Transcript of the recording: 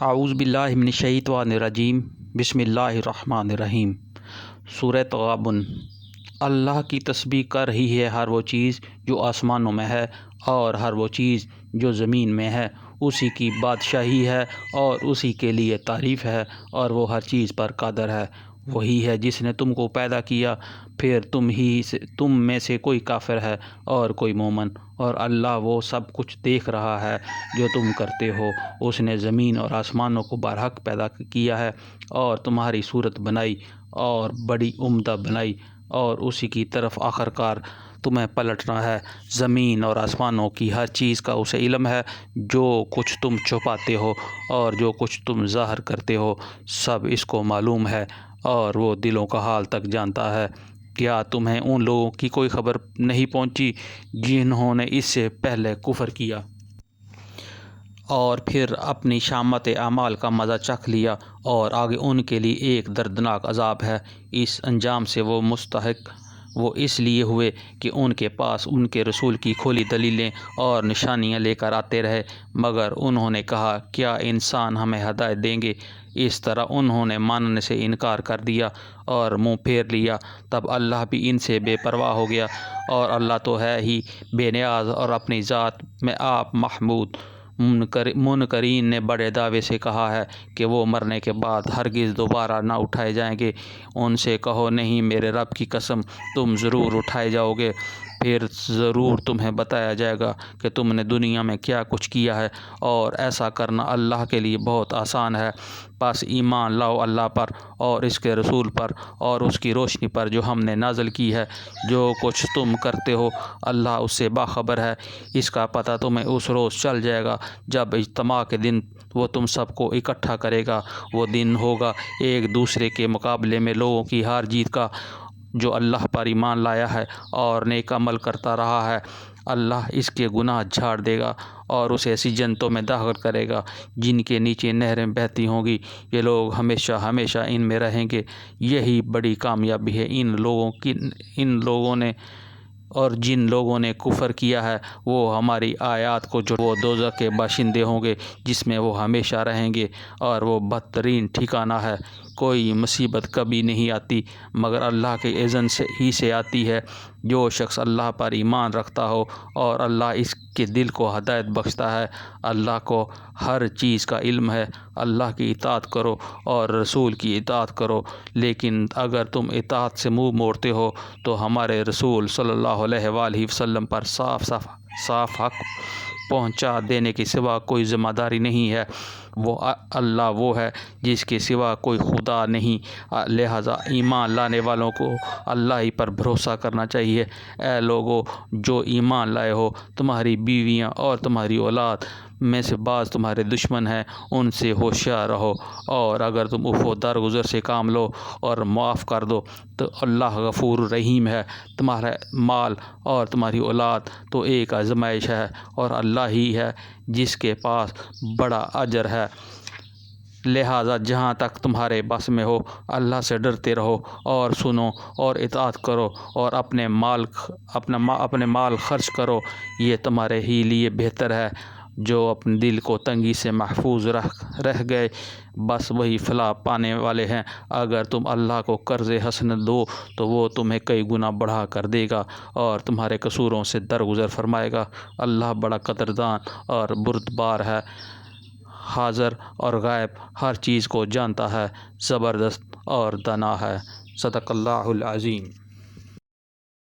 اعوذ باللہ من الشیطان الرجیم بسم اللہ الرحمن الرحیم۔ سورۃ تغابن۔ اللہ کی تسبیح کر رہی ہے ہر وہ چیز جو آسمانوں میں ہے اور ہر وہ چیز جو زمین میں ہے، اسی کی بادشاہی ہے اور اسی کے لیے تعریف ہے، اور وہ ہر چیز پر قادر ہے۔ وہی ہے جس نے تم کو پیدا کیا، پھر تم میں سے کوئی کافر ہے اور کوئی مومن، اور اللہ وہ سب کچھ دیکھ رہا ہے جو تم کرتے ہو۔ اس نے زمین اور آسمانوں کو برحق پیدا کیا ہے اور تمہاری صورت بنائی اور بڑی عمدہ بنائی، اور اسی کی طرف آخرکار تمہیں پلٹنا ہے۔ زمین اور آسمانوں کی ہر چیز کا اسے علم ہے، جو کچھ تم چھپاتے ہو اور جو کچھ تم ظاہر کرتے ہو، سب اس کو معلوم ہے، اور وہ دلوں کا حال تک جانتا ہے۔ کیا تمہیں ان لوگوں کی کوئی خبر نہیں پہنچی جنہوں نے اس سے پہلے کفر کیا اور پھر اپنی شامت اعمال کا مزہ چکھ لیا، اور آگے ان کے لیے ایک دردناک عذاب ہے۔ اس انجام سے وہ مستحق وہ اس لیے ہوئے کہ ان کے پاس ان کے رسول کی کھلی دلیلیں اور نشانیاں لے کر آتے رہے، مگر انہوں نے کہا کیا انسان ہمیں ہدایت دیں گے؟ اس طرح انہوں نے ماننے سے انکار کر دیا اور منہ پھیر لیا۔ تب اللہ بھی ان سے بے پرواہ ہو گیا، اور اللہ تو ہے ہی بے نیاز اور اپنی ذات میں آپ محمود۔ منکرین نے بڑے دعوے سے کہا ہے کہ وہ مرنے کے بعد ہرگز دوبارہ نہ اٹھائے جائیں گے۔ ان سے کہو نہیں، میرے رب کی قسم، تم ضرور اٹھائے جاؤ گے، پھر ضرور تمہیں بتایا جائے گا کہ تم نے دنیا میں کیا کچھ کیا ہے، اور ایسا کرنا اللہ کے لیے بہت آسان ہے۔ بس ایمان لاؤ اللہ پر اور اس کے رسول پر اور اس کی روشنی پر جو ہم نے نازل کی ہے۔ جو کچھ تم کرتے ہو اللہ اس سے باخبر ہے۔ اس کا پتہ تمہیں اس روز چل جائے گا جب اجتماع کے دن وہ تم سب کو اکٹھا کرے گا۔ وہ دن ہوگا ایک دوسرے کے مقابلے میں لوگوں کی ہار جیت کا۔ جو اللہ پر ایمان لایا ہے اور نیک عمل کرتا رہا ہے، اللہ اس کے گناہ جھاڑ دے گا اور اسے ایسی جنتوں میں داخل کرے گا جن کے نیچے نہریں بہتی ہوں گی۔ یہ لوگ ہمیشہ ہمیشہ ان میں رہیں گے۔ یہی بڑی کامیابی ہے ان لوگوں نے، اور جن لوگوں نے کفر کیا ہے وہ ہماری آیات کو وہ دوزخ کے باشندے ہوں گے جس میں وہ ہمیشہ رہیں گے، اور وہ بدترین ٹھکانہ ہے۔ کوئی مصیبت کبھی نہیں آتی مگر اللہ کے اذن سے آتی ہے۔ جو شخص اللہ پر ایمان رکھتا ہو اور اللہ اس کے دل کو ہدایت بخشتا ہے، اللہ کو ہر چیز کا علم ہے۔ اللہ کی اطاعت کرو اور رسول کی اطاعت کرو، لیکن اگر تم اطاعت سے منہ موڑتے ہو تو ہمارے رسول صلی اللہ علیہ وآلہ وسلم پر صاف حق پہنچا دینے کے سوا کوئی ذمہ داری نہیں ہے۔ اللہ وہ ہے جس کے سوا کوئی خدا نہیں، لہذا ایمان لانے والوں کو اللہ ہی پر بھروسہ کرنا چاہیے۔ اے لوگو جو ایمان لائے ہو، تمہاری بیویاں اور تمہاری اولاد میں سے بعض تمہارے دشمن ہیں، ان سے ہوشیار رہو، اور اگر تم عفو درگزر سے کام لو اور معاف کر دو تو اللہ غفور رحیم ہے۔ تمہارا مال اور تمہاری اولاد تو ایک آزمائش ہے، اور اللہ ہی ہے جس کے پاس بڑا اجر ہے۔ لہذا جہاں تک تمہارے بس میں ہو اللہ سے ڈرتے رہو اور سنو اور اطاعت کرو، اور اپنے مال خرچ کرو، یہ تمہارے ہی لیے بہتر ہے۔ جو اپنے دل کو تنگی سے محفوظ رہ گئے، بس وہی فلاح پانے والے ہیں۔ اگر تم اللہ کو قرض حسن دو تو وہ تمہیں کئی گنا بڑھا کر دے گا اور تمہارے قصوروں سے درگزر فرمائے گا۔ اللہ بڑا قدردان اور بردبار ہے، حاضر اور غائب ہر چیز کو جانتا ہے، زبردست اور دانا ہے۔ صدق اللہ العظیم۔